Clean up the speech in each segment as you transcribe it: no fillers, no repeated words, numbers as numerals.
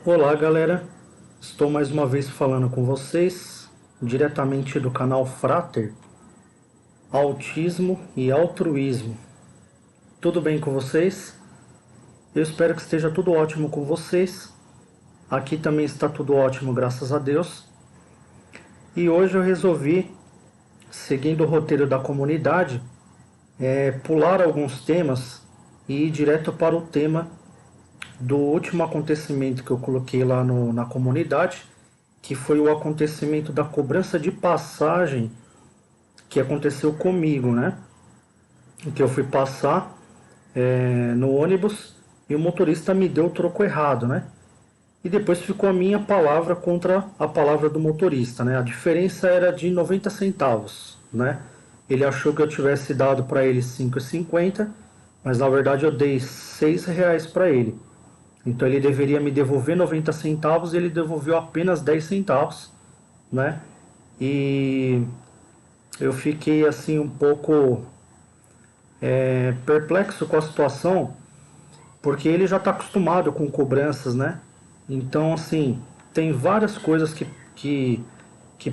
Olá, galera. Estou mais uma vez falando com vocês, diretamente do canal Frater, Autismo e Altruísmo. Tudo bem com vocês? Eu espero que esteja tudo ótimo com vocês. Aqui também está tudo ótimo, graças a Deus. E hoje eu resolvi, seguindo o roteiro da comunidade, pular alguns temas e ir direto para o tema do último acontecimento que eu coloquei lá na comunidade, que foi o acontecimento da cobrança de passagem que aconteceu comigo, né? Que eu fui passar no ônibus e o motorista me deu o troco errado, né? E depois ficou a minha palavra contra a palavra do motorista, né? A diferença era de 90 centavos, né? Ele achou que eu tivesse dado para ele 5,50, mas na verdade eu dei R$ 6 para ele. Então ele deveria me devolver 90 centavos e ele devolveu apenas 10 centavos, né? E eu fiquei assim um pouco perplexo com a situação, porque ele já está acostumado com cobranças, né? Então, assim, tem várias coisas que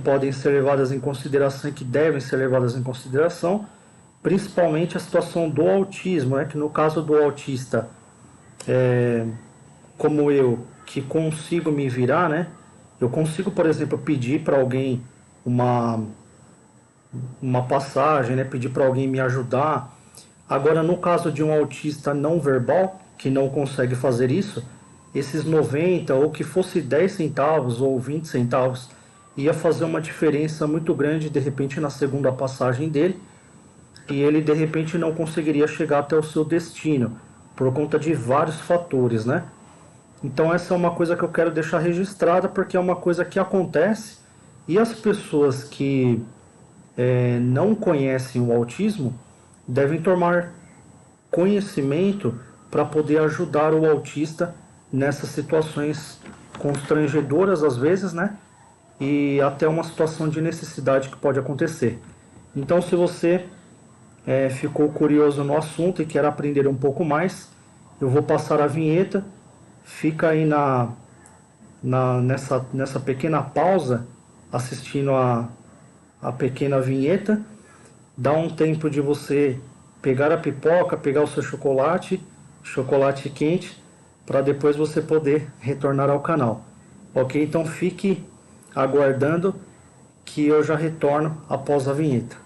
podem ser levadas em consideração e que devem ser levadas em consideração, principalmente a situação do autismo, né? Que no caso do autista, como eu, que consigo me virar, né? Eu consigo, por exemplo, pedir para alguém uma, uma passagem, né? Pedir para alguém me ajudar. Agora, no caso de um autista não verbal, que não consegue fazer isso, esses 90 ou que fosse 10 centavos ou 20 centavos ia fazer uma diferença muito grande de repente na segunda passagem dele, e ele de repente não conseguiria chegar até o seu destino por conta de vários fatores, né? Então essa é uma coisa que eu quero deixar registrada, porque é uma coisa que acontece e as pessoas que não conhecem o autismo devem tomar conhecimento para poder ajudar o autista nessas situações constrangedoras às vezes, né? E até uma situação de necessidade que pode acontecer. Então, se você ficou curioso no assunto e quer aprender um pouco mais, eu vou passar a vinheta. Fica aí nessa pequena pausa, assistindo a pequena vinheta. Dá um tempo de você pegar a pipoca, pegar o seu chocolate quente, para depois você poder retornar ao canal. Ok? Então fique aguardando que eu já retorno após a vinheta.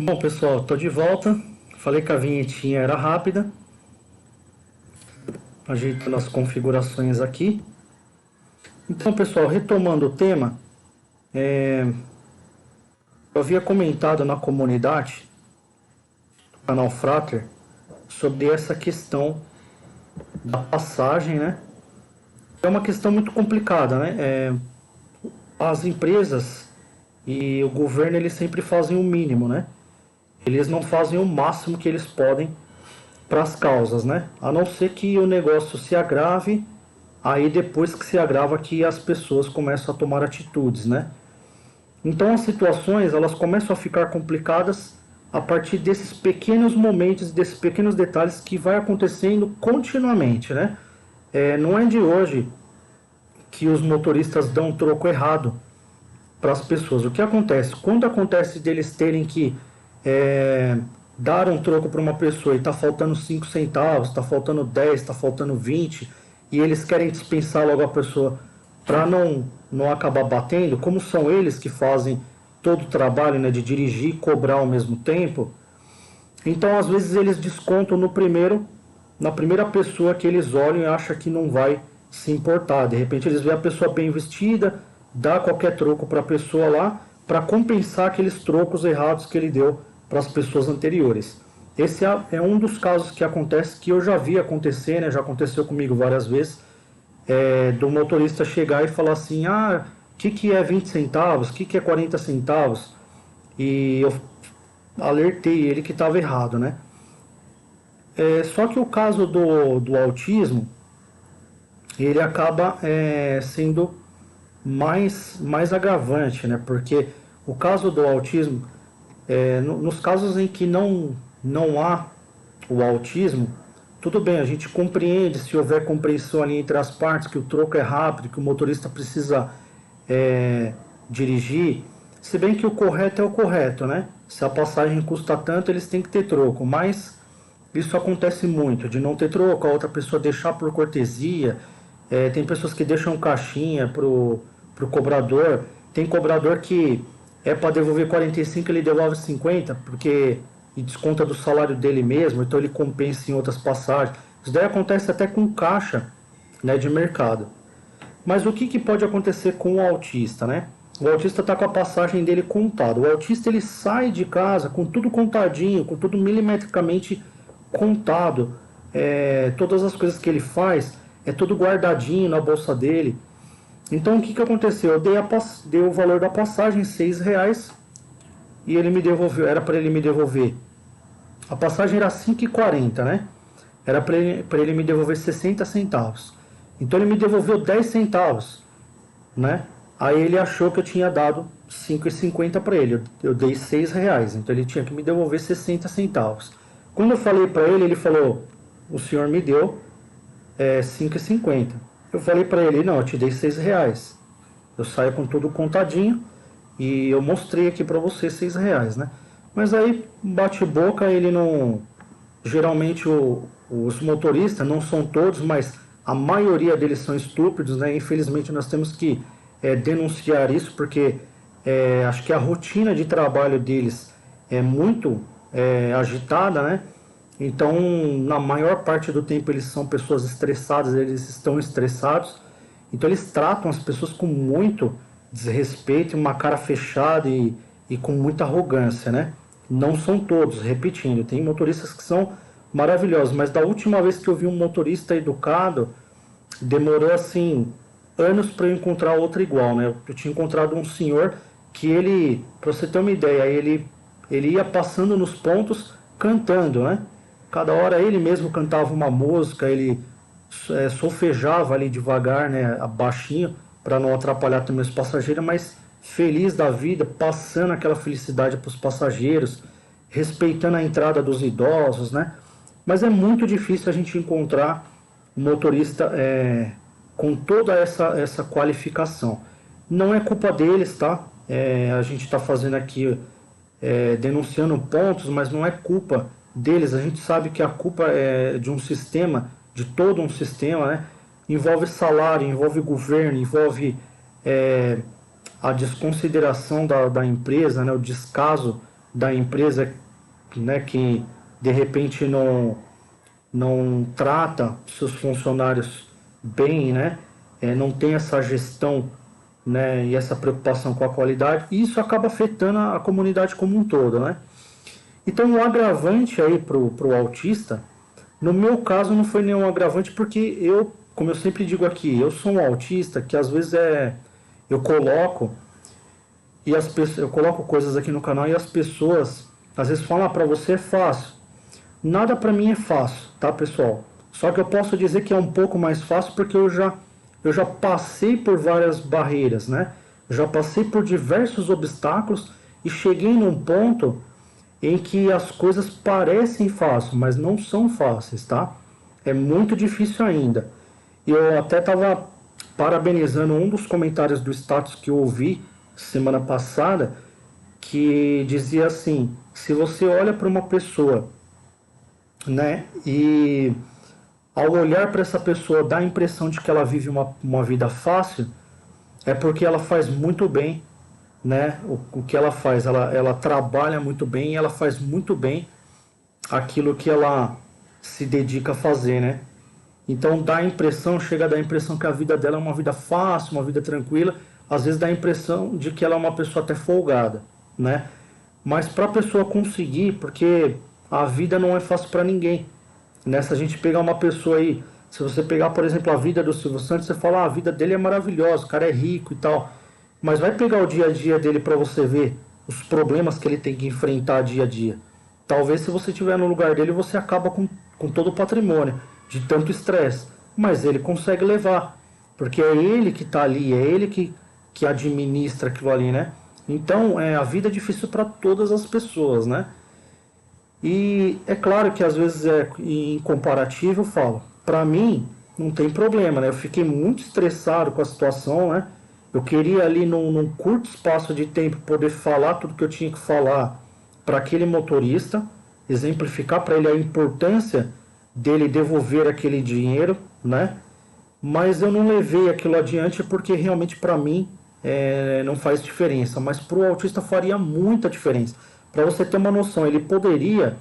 Bom, pessoal, tô de volta. Falei que a vinhetinha era rápida. Ajeitando as configurações aqui. Então, pessoal, retomando o tema, eu havia comentado na comunidade do canal Frater sobre essa questão da passagem, né? É uma questão muito complicada, né? As empresas e o governo, eles sempre fazem o mínimo, né? Eles não fazem o máximo que eles podem para as causas, né? A não ser que o negócio se agrave, aí depois que se agrava que as pessoas começam a tomar atitudes, né? Então as situações, elas começam a ficar complicadas a partir desses pequenos momentos, desses pequenos detalhes que vai acontecendo continuamente, né? Não é de hoje que os motoristas dão um troco errado para as pessoas. O que acontece? Quando acontece deles terem que dar um troco para uma pessoa e está faltando 5 centavos, está faltando 10, está faltando 20, e eles querem dispensar logo a pessoa para não acabar batendo, como são eles que fazem todo o trabalho, né, de dirigir e cobrar ao mesmo tempo, então às vezes eles descontam na primeira pessoa que eles olham e acham que não vai se importar. De repente eles veem a pessoa bem vestida, dá qualquer troco para a pessoa lá, para compensar aqueles trocos errados que ele deu para as pessoas anteriores. Esse é um dos casos que acontece, que eu já vi acontecer, né? Já aconteceu comigo várias vezes, do motorista chegar e falar assim, o que é 20 centavos, o que é 40 centavos? E eu alertei ele que estava errado, né? Só que o caso do autismo, ele acaba sendo mais agravante, né? Porque o caso do autismo, nos casos em que não há o autismo, tudo bem, a gente compreende, se houver compreensão ali entre as partes, que o troco é rápido, que o motorista precisa dirigir, se bem que o correto é o correto, né? Se a passagem custa tanto, eles têm que ter troco, mas isso acontece muito, de não ter troco, a outra pessoa deixar por cortesia. Tem pessoas que deixam caixinha pro cobrador. Tem cobrador que é para devolver 45, ele devolve 50, porque e desconta do salário dele mesmo, então ele compensa em outras passagens. Isso daí acontece até com caixa, né, de mercado. Mas o que pode acontecer com o autista, né? O autista está com a passagem dele contada. O autista, ele sai de casa com tudo contadinho, com tudo milimetricamente contado. Todas as coisas que ele faz é tudo guardadinho na bolsa dele. Então o que aconteceu? Eu dei o valor da passagem, R$ 6, e ele me devolveu. Era para ele me devolver. A passagem era 5,40, né? Era para ele me devolver 60 centavos. Então ele me devolveu 10 centavos, né? Aí ele achou que eu tinha dado 5,50 para ele. Eu dei R$ 6, então ele tinha que me devolver 60 centavos. Quando eu falei para ele, ele falou: o senhor me deu 5,50. Eu falei para ele: não, eu te dei R$ 6. Eu saio com tudo contadinho e eu mostrei aqui para você R$ 6, né? Mas aí, bate boca, ele não... Geralmente os motoristas, não são todos, mas a maioria deles são estúpidos, né? Infelizmente nós temos que denunciar isso, porque acho que a rotina de trabalho deles é muito agitada, né? Então, na maior parte do tempo eles são pessoas estressadas, eles estão estressados, então eles tratam as pessoas com muito desrespeito, uma cara fechada e com muita arrogância, né? Não são todos, repetindo, tem motoristas que são maravilhosos, mas da última vez que eu vi um motorista educado, demorou assim anos para eu encontrar outro igual, né? Eu tinha encontrado um senhor que ele, para você ter uma ideia, ele ia passando nos pontos cantando, né? Cada hora ele mesmo cantava uma música, ele solfejava ali devagar, né, baixinho, para não atrapalhar também os passageiros, mas feliz da vida, passando aquela felicidade para os passageiros, respeitando a entrada dos idosos, né? Mas é muito difícil a gente encontrar um motorista com toda essa qualificação. Não é culpa deles, tá? A gente está fazendo aqui, denunciando pontos, mas não é culpa deles. A gente sabe que a culpa é de um sistema, de todo um sistema, né? Envolve salário, envolve governo, envolve a desconsideração da empresa, né? O descaso da empresa, né, que de repente não trata seus funcionários bem, né, não tem essa gestão, né, e essa preocupação com a qualidade, e isso acaba afetando a comunidade como um todo, né. Então o agravante aí pro autista, no meu caso não foi nenhum agravante porque eu, como eu sempre digo aqui, eu sou um autista que às vezes eu coloco e as pessoas, eu coloco coisas aqui no canal e as pessoas às vezes falam, para você é fácil. Nada para mim é fácil, tá, pessoal? Só que eu posso dizer que é um pouco mais fácil porque eu já passei por várias barreiras, né? Eu já passei por diversos obstáculos e cheguei num ponto em que as coisas parecem fáceis, mas não são fáceis, tá? É muito difícil ainda. E eu até estava parabenizando um dos comentários do status que eu ouvi semana passada, que dizia assim: se você olha para uma pessoa, né, e ao olhar para essa pessoa dá a impressão de que ela vive uma vida fácil, é porque ela faz muito bem, né, o que ela faz. Ela trabalha muito bem e ela faz muito bem aquilo que ela se dedica a fazer, né? Então dá a impressão, chega a dar a impressão que a vida dela é uma vida fácil, uma vida tranquila. Às vezes dá a impressão de que ela é uma pessoa até folgada, né? Mas para a pessoa conseguir, porque a vida não é fácil para ninguém, né? Se a gente pegar uma pessoa aí, se você pegar, por exemplo, a vida do Silvio Santos, você fala, a vida dele é maravilhosa, o cara é rico e tal. Mas vai pegar o dia a dia dele para você ver os problemas que ele tem que enfrentar dia a dia. Talvez se você estiver no lugar dele, você acaba com todo o patrimônio, de tanto estresse. Mas ele consegue levar, porque é ele que está ali, é ele que administra aquilo ali, né? Então, a vida é difícil para todas as pessoas, né? E é claro que às vezes em comparativo eu falo, para mim não tem problema, né? Eu fiquei muito estressado com a situação, né? Eu queria ali num curto espaço de tempo poder falar tudo que eu tinha que falar para aquele motorista, exemplificar para ele a importância dele devolver aquele dinheiro, né? Mas eu não levei aquilo adiante porque realmente para mim não faz diferença, mas para o autista faria muita diferença. Para você ter uma noção, ele poderia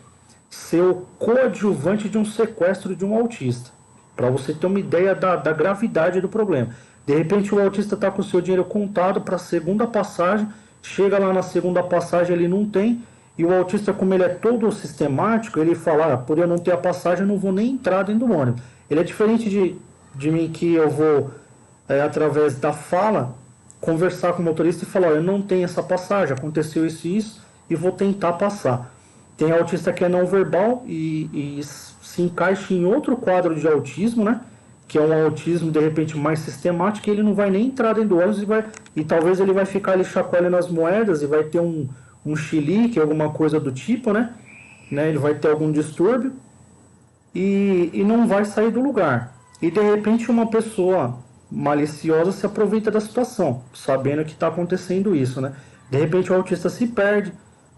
ser o coadjuvante de um sequestro de um autista, para você ter uma ideia da gravidade do problema. De repente o autista está com o seu dinheiro contado para a segunda passagem, chega lá na segunda passagem ele não tem, e o autista, como ele é todo sistemático, ele fala, por eu não ter a passagem eu não vou nem entrar dentro do ônibus. Ele é diferente de mim, que eu vou, através da fala, conversar com o motorista e falar, eu não tenho essa passagem, aconteceu isso e isso, e vou tentar passar. Tem autista que é não verbal e se encaixa em outro quadro de autismo, né? Que é um autismo de repente mais sistemático, e ele não vai nem entrar dentro do ônibus e talvez ele vai ficar ali chacoalhando as moedas e vai ter um chilique, alguma coisa do tipo, né? Ele vai ter algum distúrbio e não vai sair do lugar. E de repente uma pessoa maliciosa se aproveita da situação, sabendo que está acontecendo isso, né? De repente o autista se perde,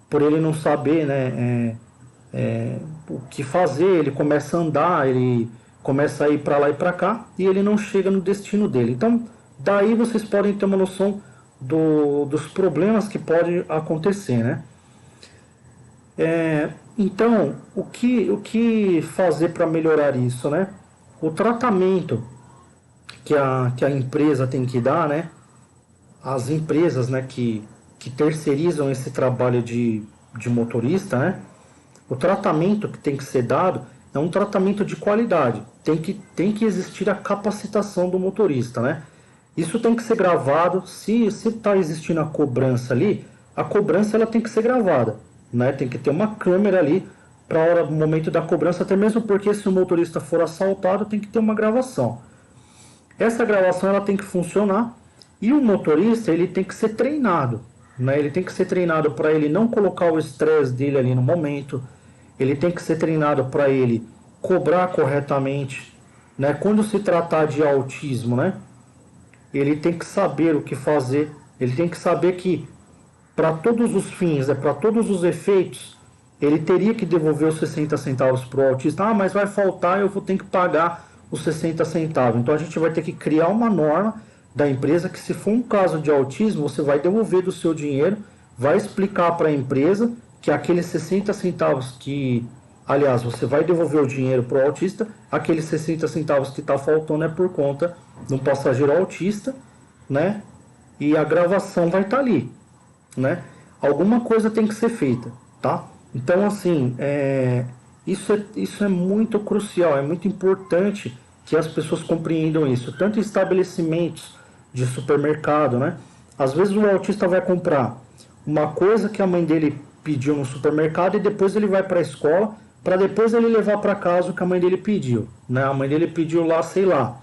por ele não saber, né, o que fazer, ele começa a andar, ele começa a ir para lá e para cá, e ele não chega no destino dele. Então, daí vocês podem ter uma noção dos problemas que podem acontecer, né? Então, o que fazer para melhorar isso, né? O tratamento que a empresa tem que dar, né? As empresas, né, que terceirizam esse trabalho de motorista, né? O tratamento que tem que ser dado é um tratamento de qualidade. Tem que existir a capacitação do motorista, né? Isso tem que ser gravado. Se está existindo a cobrança ali, a cobrança ela tem que ser gravada, né? Tem que ter uma câmera ali para o momento da cobrança, até mesmo porque se o motorista for assaltado, tem que ter uma gravação. Essa gravação ela tem que funcionar e o motorista ele tem que ser treinado, né? Ele tem que ser treinado para ele não colocar o estresse dele ali no momento. Ele tem que ser treinado para ele cobrar corretamente, né? Quando se tratar de autismo, né? Ele tem que saber o que fazer. Ele tem que saber que para todos os fins, para todos os efeitos, ele teria que devolver os 60 centavos para o autista. Ah, mas vai faltar, eu vou ter que pagar os 60 centavos. Então a gente vai ter que criar uma norma da empresa que, se for um caso de autismo, você vai devolver do seu dinheiro, vai explicar para a empresa que aqueles 60 centavos que, aliás, você vai devolver o dinheiro para o autista, aqueles 60 centavos que está faltando é por conta de um passageiro autista, né? E a gravação vai estar ali, né? Alguma coisa tem que ser feita, tá? Então, assim, isso é muito crucial, é muito importante que as pessoas compreendam isso, tanto em estabelecimentos de supermercado, né? Às vezes o autista vai comprar uma coisa que a mãe dele pediu no supermercado e depois ele vai para a escola para depois ele levar para casa o que a mãe dele pediu, né? A mãe dele pediu lá, sei lá,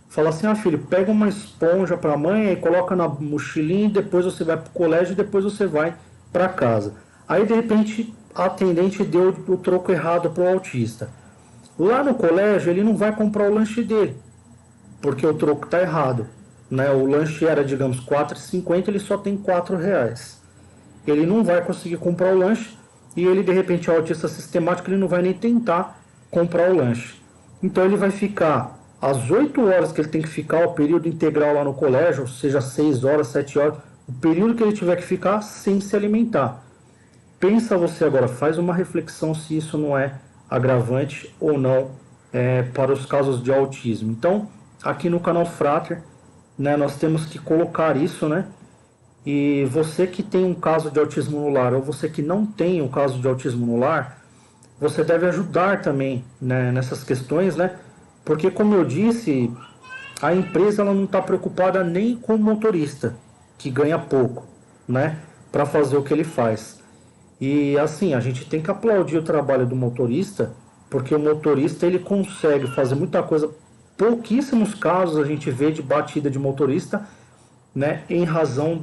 fala assim: ah, filho, pega uma esponja para a mãe e coloca na mochilinha, e depois você vai para o colégio e depois você vai para casa. Aí de repente a atendente deu o troco errado para o autista. Lá no colégio ele não vai comprar o lanche dele, porque o troco está errado, né? O lanche era, digamos, R$ 4,50, ele só tem R$ 4. Ele não vai conseguir comprar o lanche e ele, de repente, é autista sistemático, ele não vai nem tentar comprar o lanche. Então ele vai ficar as 8 horas que ele tem que ficar, o período integral lá no colégio, seja 6 horas, 7 horas, o período que ele tiver que ficar sem se alimentar. Pensa você agora, faz uma reflexão se isso não é agravante ou não para os casos de autismo. Então, aqui no canal Frater, né, nós temos que colocar isso, né? E você que tem um caso de autismo no lar, ou você que não tem um caso de autismo no lar, você deve ajudar também, né, nessas questões, né? Porque, como eu disse, a empresa ela não está preocupada nem com o motorista, que ganha pouco, né, para fazer o que ele faz. E assim, a gente tem que aplaudir o trabalho do motorista, porque o motorista ele consegue fazer muita coisa. Pouquíssimos casos a gente vê de batida de motorista, né, em razão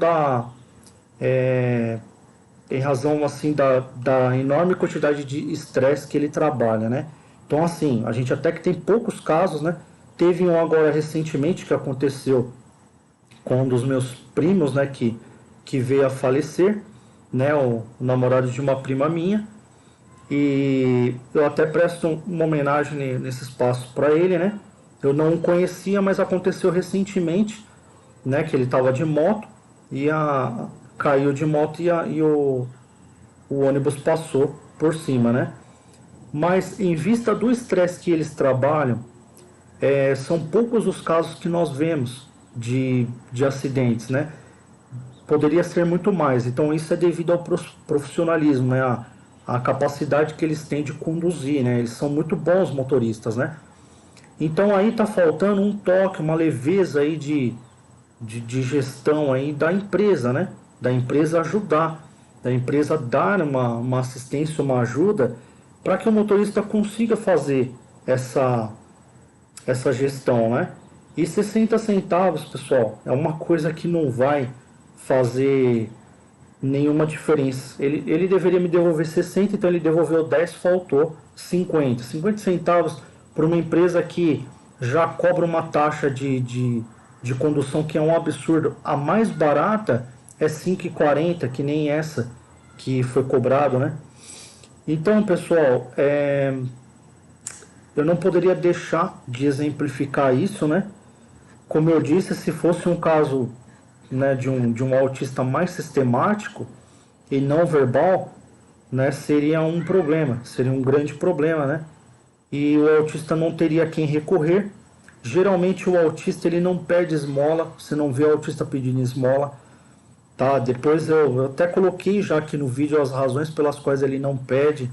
assim da enorme quantidade de estresse que ele trabalha, né? Então assim, a gente até que tem poucos casos, né? Teve um agora recentemente que aconteceu com um dos meus primos, né, que veio a falecer, né, o namorado de uma prima minha, e eu até presto uma homenagem nesse espaço para ele, né? Eu não o conhecia, mas aconteceu recentemente, né, que ele estava de moto e caiu de moto e o ônibus passou por cima, né? Mas em vista do estresse que eles trabalham, são poucos os casos que nós vemos de acidentes, né? Poderia ser muito mais. Então isso é devido ao profissionalismo, né? A capacidade que eles têm de conduzir, né? Eles são muito bons motoristas, né? Então aí está faltando um toque, uma leveza aí de gestão aí da empresa, né? Da empresa ajudar, da empresa dar uma assistência, uma ajuda para que o motorista consiga fazer essa gestão, né? E 60 centavos, pessoal, é uma coisa que não vai fazer nenhuma diferença. Ele deveria me devolver 60, então ele devolveu 10, faltou 50. 50 centavos para uma empresa que já cobra uma taxa de condução que é um absurdo. A mais barata é 5,40, que nem essa que foi cobrado, né? Então, pessoal, eu não poderia deixar de exemplificar isso, né? Como eu disse, se fosse um caso, né, de um autista mais sistemático e não verbal, né, seria um problema, seria um grande problema, né? E o autista não teria a quem recorrer. Geralmente o autista ele não pede esmola, você não vê o autista pedindo esmola, tá? Depois eu até coloquei já aqui no vídeo as razões pelas quais ele não pede,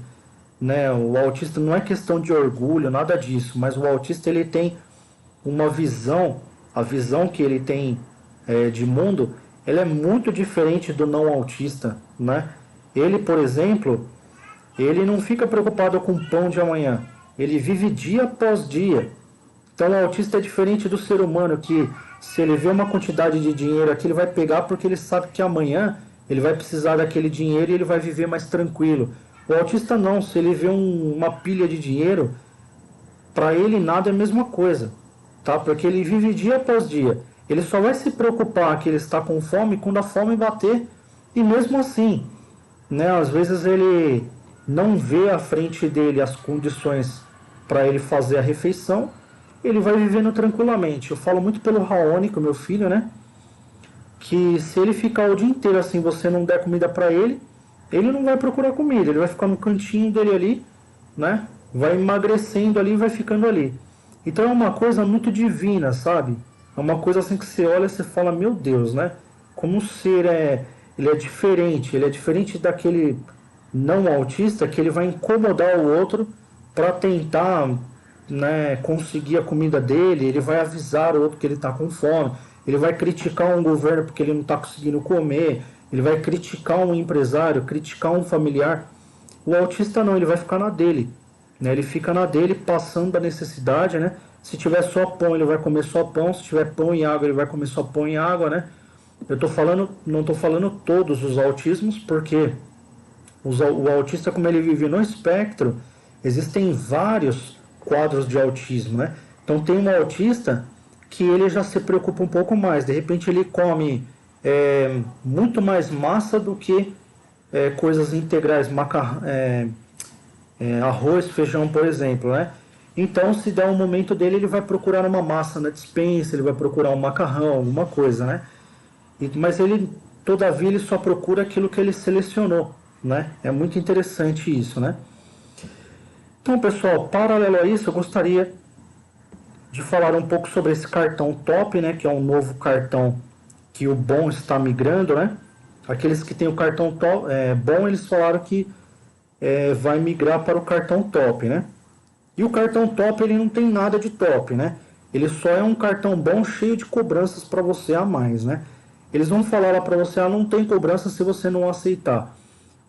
né? O autista não é questão de orgulho, nada disso, mas o autista ele tem uma visão, a visão que ele tem de mundo, ela é muito diferente do não autista, né? Ele, por exemplo, ele não fica preocupado com o pão de amanhã, ele vive dia após dia. Então o autista é diferente do ser humano, que se ele vê uma quantidade de dinheiro aqui, ele vai pegar porque ele sabe que amanhã ele vai precisar daquele dinheiro e ele vai viver mais tranquilo. O autista não, se ele vê uma pilha de dinheiro, para ele nada é a mesma coisa, tá? Porque ele vive dia após dia. Ele só vai se preocupar que ele está com fome quando a fome bater, e mesmo assim, né, às vezes ele não vê à frente dele as condições para ele fazer a refeição, ele vai vivendo tranquilamente. Eu falo muito pelo Raoni, que é o meu filho, né? Que se ele ficar o dia inteiro assim, você não der comida para ele, ele não vai procurar comida, ele vai ficar no cantinho dele ali, né? Vai emagrecendo ali, vai ficando ali. Então é uma coisa muito divina, sabe? É uma coisa assim que você olha e você fala, meu Deus, né? Como o ser ele é diferente daquele não autista que ele vai incomodar o outro para tentar, né, conseguir a comida dele, ele vai avisar o outro que ele está com fome, ele vai criticar um governo porque ele não está conseguindo comer, ele vai criticar um empresário, criticar um familiar. O autista não, ele vai ficar na dele, né? Ele fica na dele passando a necessidade, né? Se tiver só pão, ele vai comer só pão, se tiver pão e água, ele vai comer só pão e água, né? Eu tô falando, não estou falando todos os autismos, porque o autista, como ele vive no espectro, existem vários quadros de autismo, né? Então tem um autista que ele já se preocupa um pouco mais. De repente ele come muito mais massa do que coisas integrais, arroz, feijão, por exemplo, né? Então, se der um momento dele, ele vai procurar uma massa na despensa, ele vai procurar um macarrão, alguma coisa, né? Mas ele, todavia, ele só procura aquilo que ele selecionou, né? É muito interessante isso, né? Então, pessoal, paralelo a isso, eu gostaria de falar um pouco sobre esse cartão top, né? Que é um novo cartão que o bom está migrando, né? Aqueles que têm o cartão top, bom, eles falaram que vai migrar para o cartão top, né? E o cartão top, ele não tem nada de top, né? Ele só é um cartão bom cheio de cobranças para você a mais, né? Eles vão falar lá para você, não tem cobrança se você não aceitar.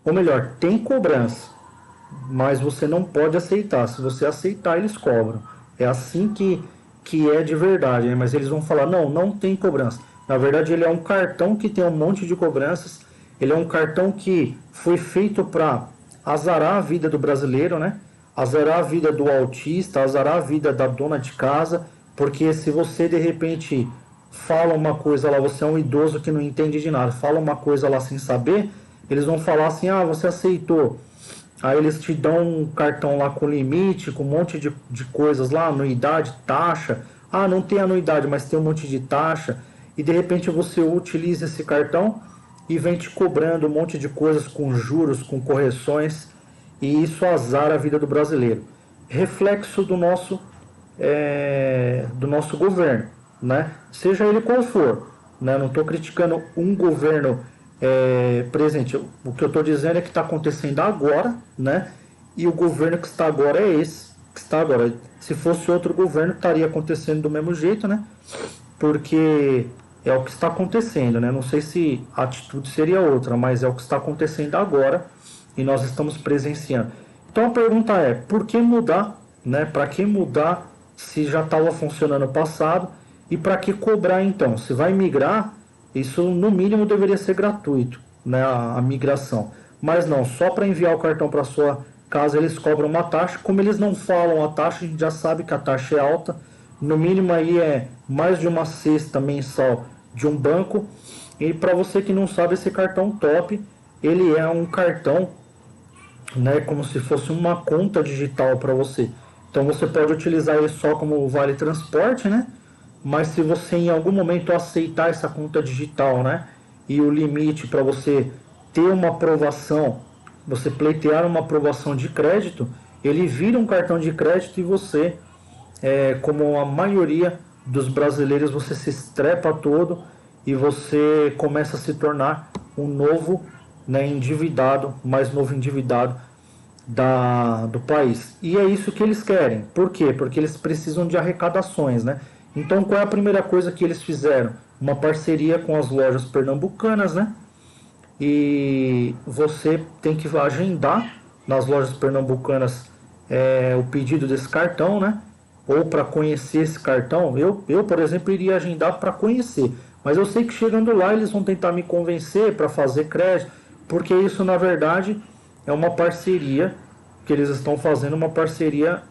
Ou melhor, tem cobrança, mas você não pode aceitar. Se você aceitar, eles cobram. É assim que é de verdade, né? Mas eles vão falar, não tem cobrança. Na verdade, ele é um cartão que tem um monte de cobranças. Ele é um cartão que foi feito para azarar a vida do brasileiro, né? Azarar a vida do autista, azarar a vida da dona de casa, porque se você de repente fala uma coisa lá, você é um idoso que não entende de nada, fala uma coisa lá sem saber, eles vão falar assim, você aceitou. Aí eles te dão um cartão lá com limite, com um monte de coisas lá, anuidade, taxa. Não tem anuidade, mas tem um monte de taxa. E de repente você utiliza esse cartão e vem te cobrando um monte de coisas com juros, com correções. E isso azara a vida do brasileiro. Reflexo do nosso governo, né? Seja ele qual for, né? Não estou criticando um governo presente. O que eu estou dizendo é que está acontecendo agora, né? E o governo que está agora é esse que está agora. Se fosse outro governo, estaria acontecendo do mesmo jeito, né? Porque é o que está acontecendo, né? Não sei se a atitude seria outra, mas é o que está acontecendo agora e nós estamos presenciando. Então a pergunta é, por que mudar, né? Para que mudar se já estava funcionando no passado e para que cobrar então? Se vai migrar, isso no mínimo deveria ser gratuito, né? A migração. Mas não, só para enviar o cartão para sua casa eles cobram uma taxa. Como eles não falam a taxa, a gente já sabe que a taxa é alta. No mínimo aí é mais de uma cesta mensal de um banco. E para você que não sabe, esse cartão top, ele é um cartão, né, como se fosse uma conta digital para você. Então você pode utilizar ele só como vale transporte, né? Mas se você em algum momento aceitar essa conta digital, né, e o limite para você ter uma aprovação, você pleitear uma aprovação de crédito, ele vira um cartão de crédito e você, como a maioria dos brasileiros, você se estrepa todo e você começa a se tornar um novo, né, endividado, mais novo endividado do país. E é isso que eles querem. Por quê? Porque eles precisam de arrecadações, né? Então, qual é a primeira coisa que eles fizeram? Uma parceria com as lojas pernambucanas, né? E você tem que agendar nas lojas pernambucanas o pedido desse cartão, né? Ou para conhecer esse cartão. Eu, por exemplo, iria agendar para conhecer. Mas eu sei que chegando lá eles vão tentar me convencer para fazer crédito, porque isso, na verdade, é uma parceria que eles estão fazendo, uma parceria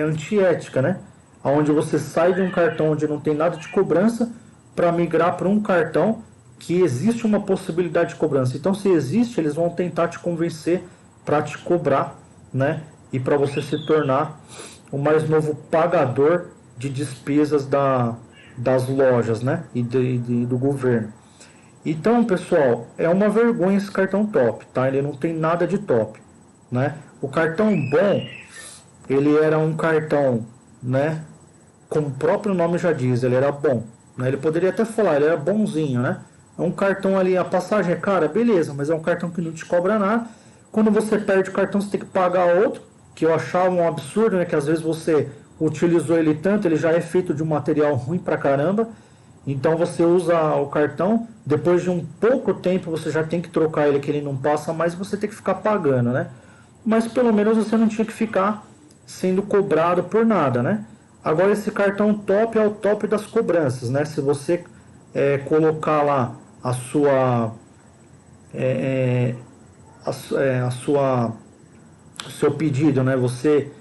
antiética, né? Onde você sai de um cartão onde não tem nada de cobrança para migrar para um cartão que existe uma possibilidade de cobrança. Então, se existe, eles vão tentar te convencer para te cobrar, né? E para você se tornar o mais novo pagador de despesas das lojas, né? E do governo. Então, pessoal, é uma vergonha esse cartão top, tá? Ele não tem nada de top, né? O cartão bom, ele era um cartão, né? Como o próprio nome já diz, ele era bom, né? Ele poderia até falar, ele era bonzinho, né? É um cartão ali, a passagem é cara, beleza, mas é um cartão que não te cobra nada. Quando você perde o cartão, você tem que pagar outro, que eu achava um absurdo, né? Que às vezes você utilizou ele tanto, ele já é feito de um material ruim pra caramba. Então você usa o cartão, depois de um pouco tempo você já tem que trocar ele, que ele não passa mais, você tem que ficar pagando, né? Mas pelo menos você não tinha que ficar sendo cobrado por nada, né? Agora esse cartão top é o top das cobranças, né? Se você colocar lá a sua é, a sua o seu pedido, né? Você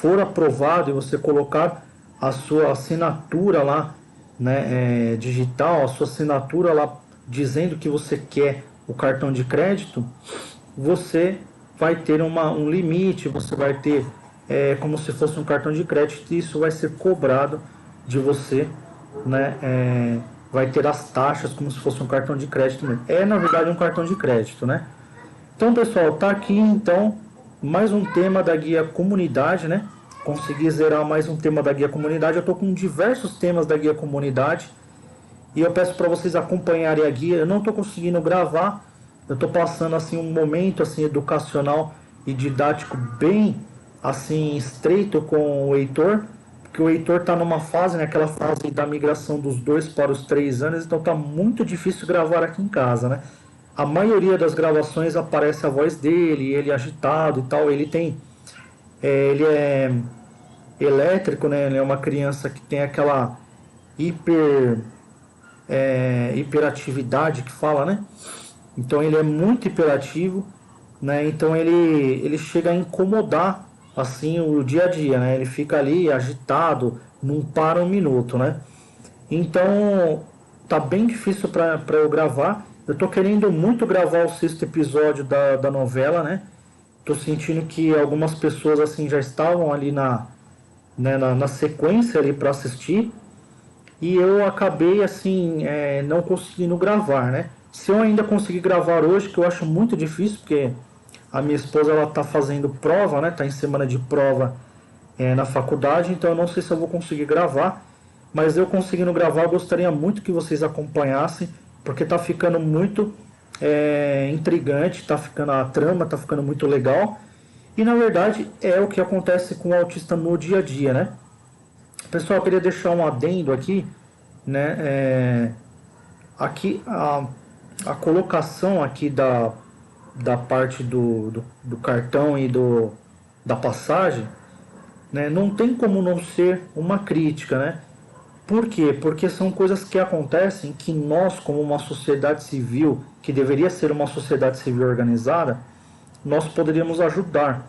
for aprovado e você colocar a sua assinatura lá, né, digital, a sua assinatura lá dizendo que você quer o cartão de crédito, você vai ter um limite, você vai ter como se fosse um cartão de crédito e isso vai ser cobrado de você, né? Vai ter as taxas como se fosse um cartão de crédito mesmo. É na verdade um cartão de crédito, né? Então, pessoal, tá aqui então mais um tema da guia comunidade, né? Consegui zerar mais um tema da guia comunidade. Eu tô com diversos temas da guia comunidade e eu peço para vocês acompanharem a guia. Eu não tô conseguindo gravar. Eu tô passando assim um momento assim educacional e didático bem assim estreito com o Heitor, porque o Heitor tá numa fase, naquela fase da migração dos 2 para os 3 anos, então tá muito difícil gravar aqui em casa, né? A maioria das gravações aparece a voz dele, ele agitado e tal. Ele tem, ele é elétrico, né? Ele é uma criança que tem aquela hiperatividade que fala, né? Então ele é muito hiperativo, né? Então ele chega a incomodar assim o dia a dia, né? Ele fica ali agitado, não para um minuto, né? Então tá bem difícil para eu gravar. Eu tô querendo muito gravar o 6º episódio da novela, né? Tô sentindo que algumas pessoas assim já estavam ali na sequência ali para assistir e eu acabei assim não conseguindo gravar, né? Se eu ainda conseguir gravar hoje, que eu acho muito difícil, porque a minha esposa ela tá fazendo prova, né? Tá em semana de prova na faculdade, então eu não sei se eu vou conseguir gravar, mas eu conseguindo gravar, eu gostaria muito que vocês acompanhassem, porque tá ficando muito intrigante, tá ficando a trama, tá ficando muito legal. E na verdade é o que acontece com o autista no dia a dia, né? Pessoal, eu queria deixar um adendo aqui, né? Aqui a colocação aqui da parte do cartão e da passagem, né? Não tem como não ser uma crítica, né? Por quê? Porque são coisas que acontecem que nós, como uma sociedade civil, que deveria ser uma sociedade civil organizada, nós poderíamos ajudar.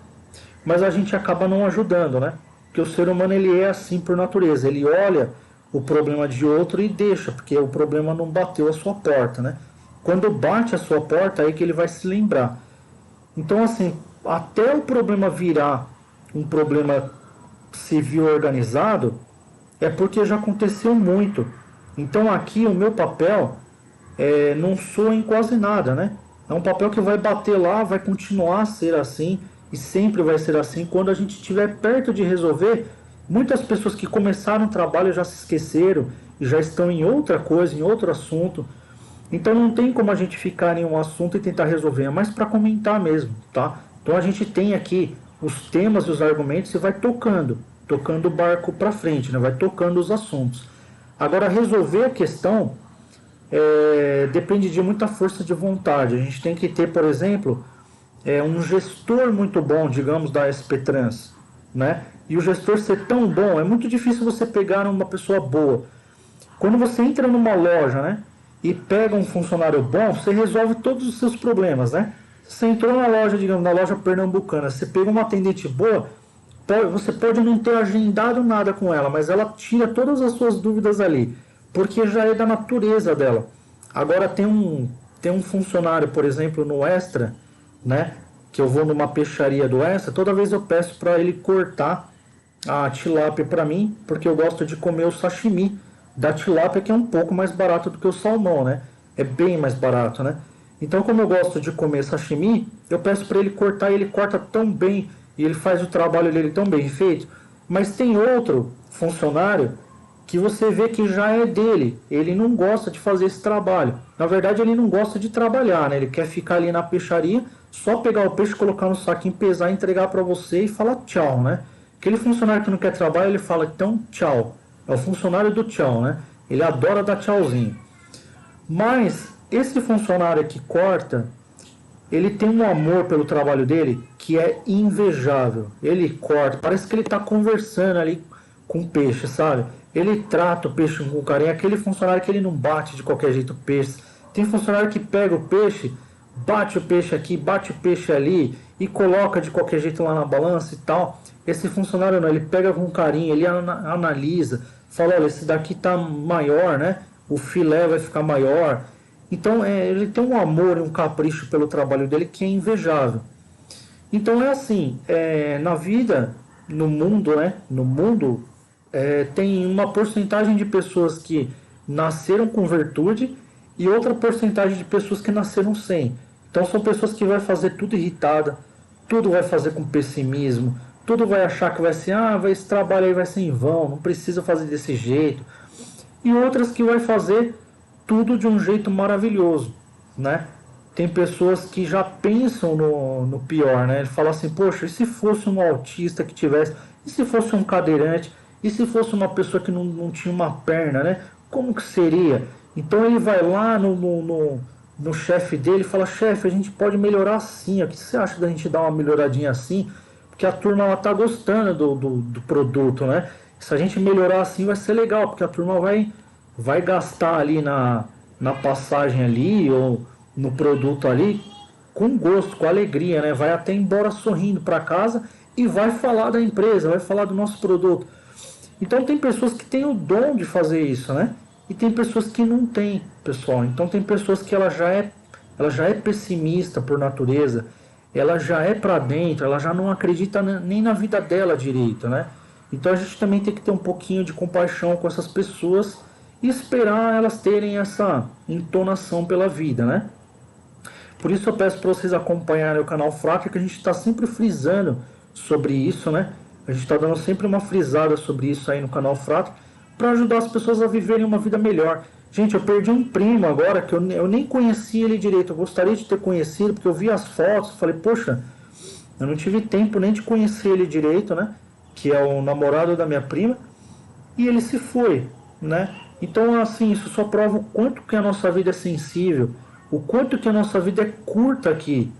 Mas a gente acaba não ajudando, né? Porque o ser humano ele é assim por natureza. Ele olha o problema de outro e deixa, porque o problema não bateu a sua porta, né? Quando bate a sua porta, aí que ele vai se lembrar. Então, assim, até o problema virar um problema civil organizado, é porque já aconteceu muito. Então aqui o meu papel não soa em quase nada, né? É um papel que vai bater lá, vai continuar a ser assim e sempre vai ser assim. Quando a gente estiver perto de resolver, muitas pessoas que começaram o trabalho já se esqueceram e já estão em outra coisa, em outro assunto. Então não tem como a gente ficar em um assunto e tentar resolver, é mais para comentar mesmo, tá? Então a gente tem aqui os temas e os argumentos e vai tocando o barco para frente, né? Vai tocando os assuntos. Agora, resolver a questão depende de muita força de vontade. A gente tem que ter, por exemplo, um gestor muito bom, digamos, da SP Trans, né? E o gestor ser tão bom, é muito difícil você pegar uma pessoa boa. Quando você entra numa loja, né? E pega um funcionário bom, você resolve todos os seus problemas, né? Você entrou na loja, digamos, na loja pernambucana, você pega uma atendente boa, você pode não ter agendado nada com ela, mas ela tira todas as suas dúvidas ali, porque já é da natureza dela. Agora tem um funcionário, por exemplo, no Extra, né? Que eu vou numa peixaria do Extra, toda vez eu peço para ele cortar a tilápia para mim, porque eu gosto de comer o sashimi da tilápia, que é um pouco mais barato do que o salmão, né? é bem mais barato, né? Então, como eu gosto de comer sashimi, eu peço para ele cortar e ele corta tão bem e ele faz o trabalho dele tão bem feito. Mas tem outro funcionário que você vê que já é dele, ele não gosta de fazer esse trabalho. Na verdade, ele não gosta de trabalhar, né? Ele quer ficar ali na peixaria, só pegar o peixe, colocar no saquinho, pesar, entregar para você e falar tchau, né? Aquele funcionário que não quer trabalho, ele fala então tchau. É o funcionário do tchau, né? Ele adora dar tchauzinho. Mas esse funcionário que corta, ele tem um amor pelo trabalho dele que é invejável. Ele corta, parece que ele está conversando ali com o peixe, sabe? Ele trata o peixe com carinho. É aquele funcionário que ele não bate de qualquer jeito o peixe. Tem funcionário que pega o peixe, bate o peixe aqui, bate o peixe ali e coloca de qualquer jeito lá na balança e tal. Esse funcionário não, ele pega com carinho, ele analisa, fala, olha, esse daqui tá maior, né? O filé vai ficar maior. Então, ele tem um amor e um capricho pelo trabalho dele que é invejável. Então, é assim, na vida, no mundo, né? No mundo, tem uma porcentagem de pessoas que nasceram com virtude e outra porcentagem de pessoas que nasceram sem. Então, são pessoas que vai fazer tudo irritada, tudo vai fazer com pessimismo, tudo vai achar que vai ser, esse trabalho aí vai ser em vão, não precisa fazer desse jeito. E outras que vai fazer tudo de um jeito maravilhoso, né? Tem pessoas que já pensam no pior, né? Ele fala assim, poxa, e se fosse um autista que tivesse, e se fosse um cadeirante, e se fosse uma pessoa que não tinha uma perna, né? Como que seria? Então ele vai lá no chefe dele e fala, chefe, a gente pode melhorar assim, o que você acha da gente dar uma melhoradinha assim? Porque a turma ela tá gostando do produto, né? Se a gente melhorar assim vai ser legal, porque a turma vai gastar ali na passagem ali ou no produto ali com gosto, com alegria, né? Vai até embora sorrindo para casa e vai falar da empresa, vai falar do nosso produto. Então tem pessoas que têm o dom de fazer isso, né? E tem pessoas que não têm, pessoal. Então tem pessoas que ela já é pessimista por natureza, ela já é para dentro, ela já não acredita nem na vida dela direito, né? Então a gente também tem que ter um pouquinho de compaixão com essas pessoas e esperar elas terem essa entonação pela vida, né? Por isso eu peço para vocês acompanharem o canal Frater, que a gente está sempre frisando sobre isso, né? A gente está dando sempre uma frisada sobre isso aí no canal Frater, para ajudar as pessoas a viverem uma vida melhor. Gente, eu perdi um primo agora, que eu nem conhecia ele direito, eu gostaria de ter conhecido, porque eu vi as fotos, falei, poxa, eu não tive tempo nem de conhecer ele direito, né? Que é o namorado da minha prima, e ele se foi, né? Então, assim, isso só prova o quanto que a nossa vida é sensível, o quanto que a nossa vida é curta aqui,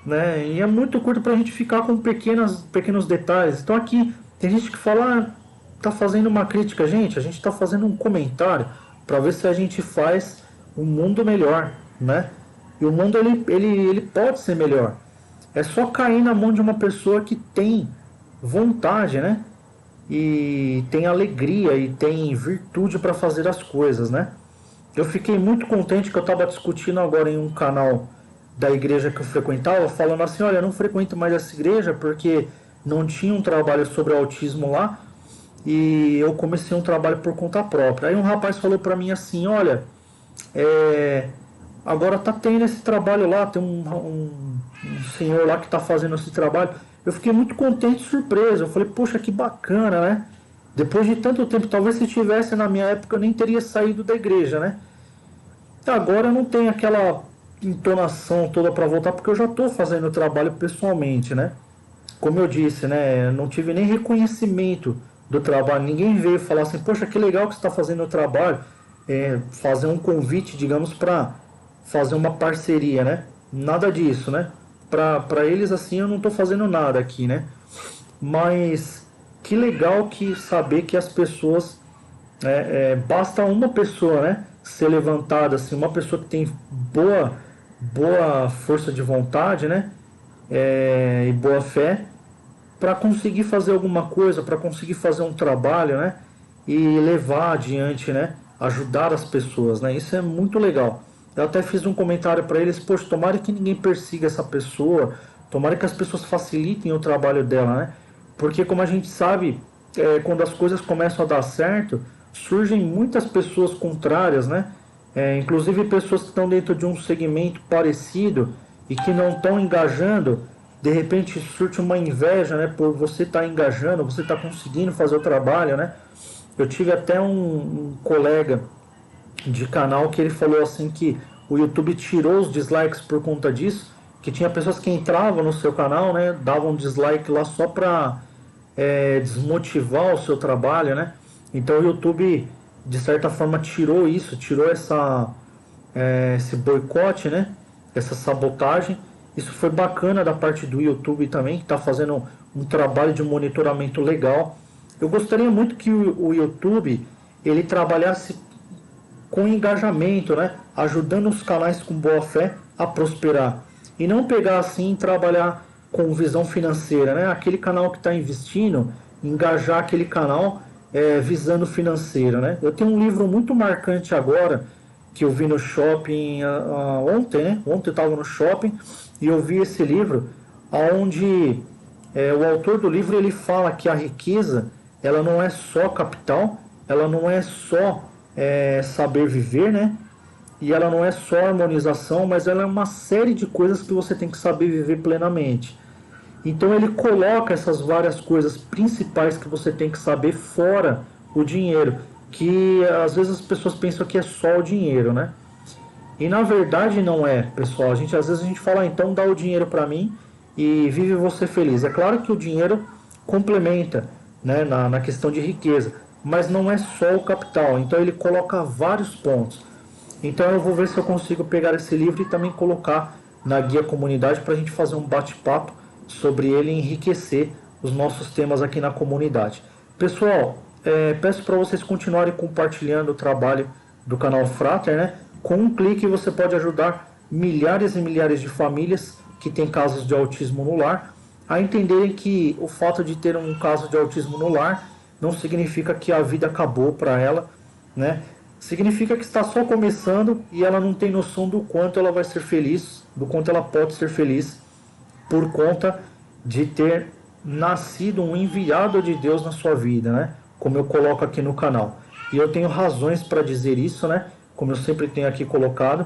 né? E é muito curto para a gente ficar com pequenos detalhes. Então, aqui, tem gente que fala, tá fazendo uma crítica, gente, a gente tá fazendo um comentário para ver se a gente faz um mundo melhor, né? E o mundo, ele pode ser melhor. É só cair na mão de uma pessoa que tem vontade, né? E tem alegria e tem virtude para fazer as coisas, né? Eu fiquei muito contente que eu estava discutindo agora em um canal da igreja que eu frequentava, falando assim, olha, eu não frequento mais essa igreja porque não tinha um trabalho sobre autismo lá e eu comecei um trabalho por conta própria. Aí um rapaz falou para mim assim, olha, agora tá tendo esse trabalho lá, tem um senhor lá que tá fazendo esse trabalho. Eu fiquei muito contente e surpreso. Eu falei, poxa, que bacana, né? Depois de tanto tempo, talvez se tivesse na minha época eu nem teria saído da igreja, né? Agora eu não tenho aquela entonação toda para voltar, porque eu já estou fazendo o trabalho pessoalmente, né? Como eu disse, né? Eu não tive nem reconhecimento do trabalho. Ninguém veio falar assim, poxa, que legal que você está fazendo o trabalho. Fazer um convite, digamos, para fazer uma parceria, né? Nada disso, né? Para eles assim eu não estou fazendo nada aqui, né? Mas que legal que saber que as pessoas basta uma pessoa, né, ser levantada assim, uma pessoa que tem boa força de vontade, né, e boa fé para conseguir fazer alguma coisa, para conseguir fazer um trabalho, né, e levar adiante, né, ajudar as pessoas, né? Isso é muito legal. Eu até fiz um comentário para eles, poxa, tomara que ninguém persiga essa pessoa, tomara que as pessoas facilitem o trabalho dela, né? Porque como a gente sabe, quando as coisas começam a dar certo, surgem muitas pessoas contrárias, né? Inclusive pessoas que estão dentro de um segmento parecido e que não estão engajando, de repente surge uma inveja, né, por você estar engajando, você estar conseguindo fazer o trabalho, né? Eu tive até um colega de canal que ele falou assim que o YouTube tirou os dislikes por conta disso, que tinha pessoas que entravam no seu canal, né, davam dislike lá só para desmotivar o seu trabalho, né? Então o YouTube de certa forma tirou isso, tirou esse boicote, né? Essa sabotagem. Isso foi bacana da parte do YouTube também, que está fazendo um trabalho de monitoramento legal. Eu gostaria muito que o YouTube ele trabalhasse com engajamento, né? Ajudando os canais com boa fé a prosperar. E não pegar assim e trabalhar com visão financeira, né? Aquele canal que está investindo, engajar aquele canal visando financeiro, né? Eu tenho um livro muito marcante agora, que eu vi no shopping ontem, né? Ontem eu estava no shopping e eu vi esse livro, onde o autor do livro ele fala que a riqueza ela não é só capital, ela não é só saber viver, né? E ela não é só harmonização, mas ela é uma série de coisas que você tem que saber viver plenamente. Então ele coloca essas várias coisas principais que você tem que saber fora o dinheiro, que às vezes as pessoas pensam que é só o dinheiro, né? E na verdade não é, pessoal. Às vezes a gente fala, então dá o dinheiro para mim e vive você feliz. É claro que o dinheiro complementa, né, na questão de riqueza, mas não é só o capital. Então ele coloca vários pontos. Então eu vou ver se eu consigo pegar esse livro e também colocar na guia comunidade para a gente fazer um bate-papo sobre ele e enriquecer os nossos temas aqui na comunidade. Pessoal, peço para vocês continuarem compartilhando o trabalho do canal Frater, né? Com um clique você pode ajudar milhares e milhares de famílias que têm casos de autismo no lar a entenderem que o fato de ter um caso de autismo no lar não significa que a vida acabou para ela, né? Significa que está só começando e ela não tem noção do quanto ela vai ser feliz, do quanto ela pode ser feliz por conta de ter nascido um enviado de Deus na sua vida, né? Como eu coloco aqui no canal. E eu tenho razões para dizer isso, né? Como eu sempre tenho aqui colocado,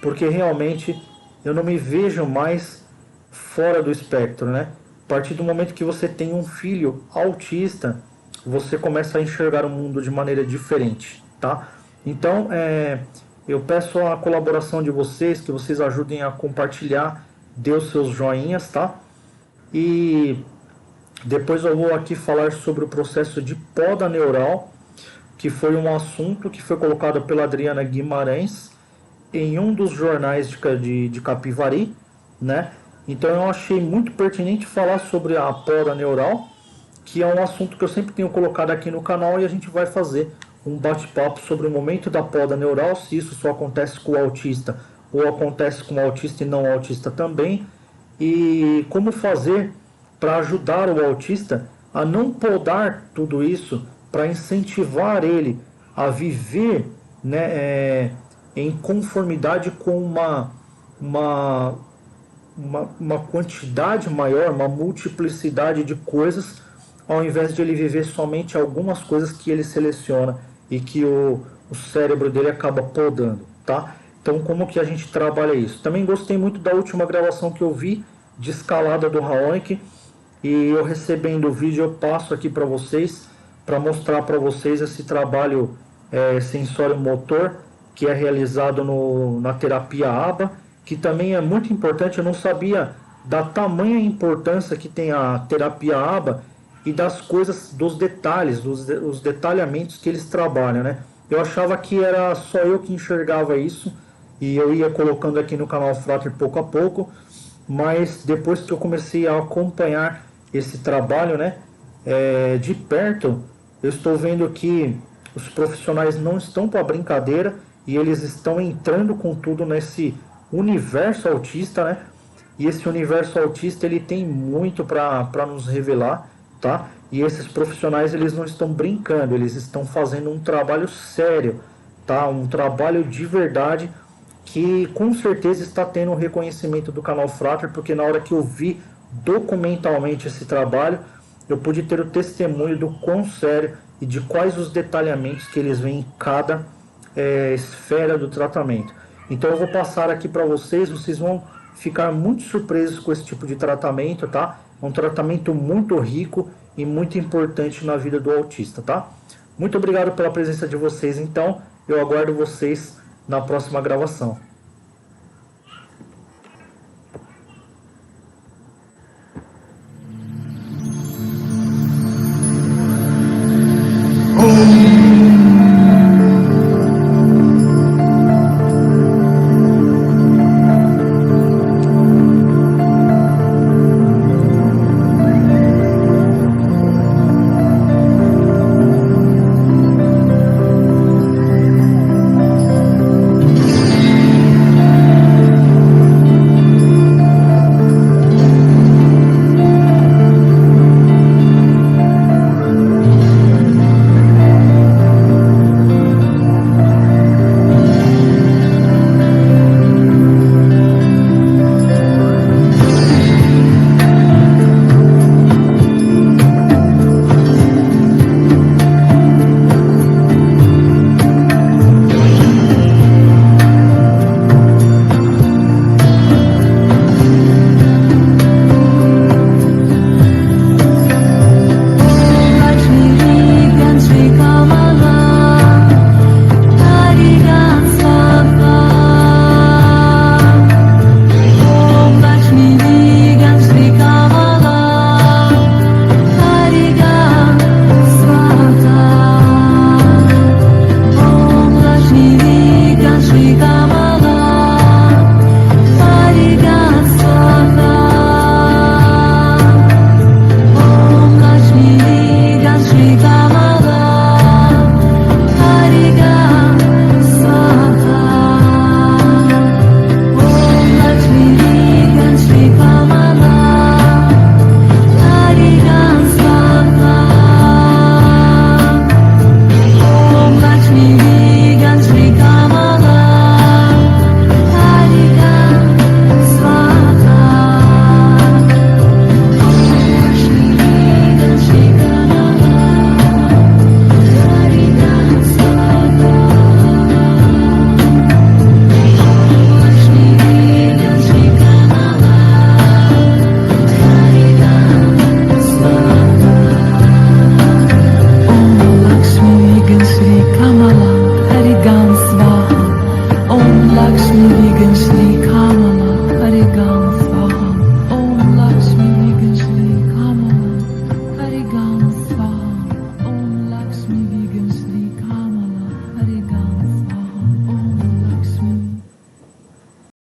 porque realmente eu não me vejo mais fora do espectro, né? A partir do momento que você tem um filho autista, você começa a enxergar o mundo de maneira diferente, tá? Então, eu peço a colaboração de vocês, que vocês ajudem a compartilhar, dê os seus joinhas, tá? E depois eu vou aqui falar sobre o processo de poda neural, que foi um assunto que foi colocado pela Adriana Guimarães em um dos jornais de Capivari, né? Então eu achei muito pertinente falar sobre a poda neural, que é um assunto que eu sempre tenho colocado aqui no canal, e a gente vai fazer um bate-papo sobre o momento da poda neural, se isso só acontece com o autista ou acontece com o autista e não autista também, e como fazer para ajudar o autista a não podar tudo isso, para incentivar ele a viver, né, em conformidade com uma quantidade maior, uma multiplicidade de coisas, ao invés de ele viver somente algumas coisas que ele seleciona e que o cérebro dele acaba podando, tá? Então, como que a gente trabalha isso? Também gostei muito da última gravação que eu vi de escalada do Raonic, e eu recebendo o vídeo eu passo aqui para vocês, para mostrar para vocês esse trabalho sensório-motor que é realizado na terapia ABA, que também é muito importante. Eu não sabia da tamanha importância que tem a terapia ABA e das coisas, dos detalhes, os detalhamentos que eles trabalham, né? Eu achava que era só eu que enxergava isso e eu ia colocando aqui no canal Frater pouco a pouco, mas depois que eu comecei a acompanhar esse trabalho, né, de perto, eu estou vendo que os profissionais não estão para brincadeira e eles estão entrando com tudo nesse universo autista, né? E esse universo autista ele tem muito para nos revelar, tá? E esses profissionais eles não estão brincando, eles estão fazendo um trabalho sério, tá? Um trabalho de verdade que com certeza está tendo o reconhecimento do canal Frater, porque na hora que eu vi documentalmente esse trabalho, eu pude ter o testemunho do quão sério e de quais os detalhamentos que eles veem em cada esfera do tratamento. Então eu vou passar aqui para vocês, vocês vão ficar muito surpresos com esse tipo de tratamento, tá? É um tratamento muito rico e muito importante na vida do autista, tá? Muito obrigado pela presença de vocês, então eu aguardo vocês na próxima gravação. Oh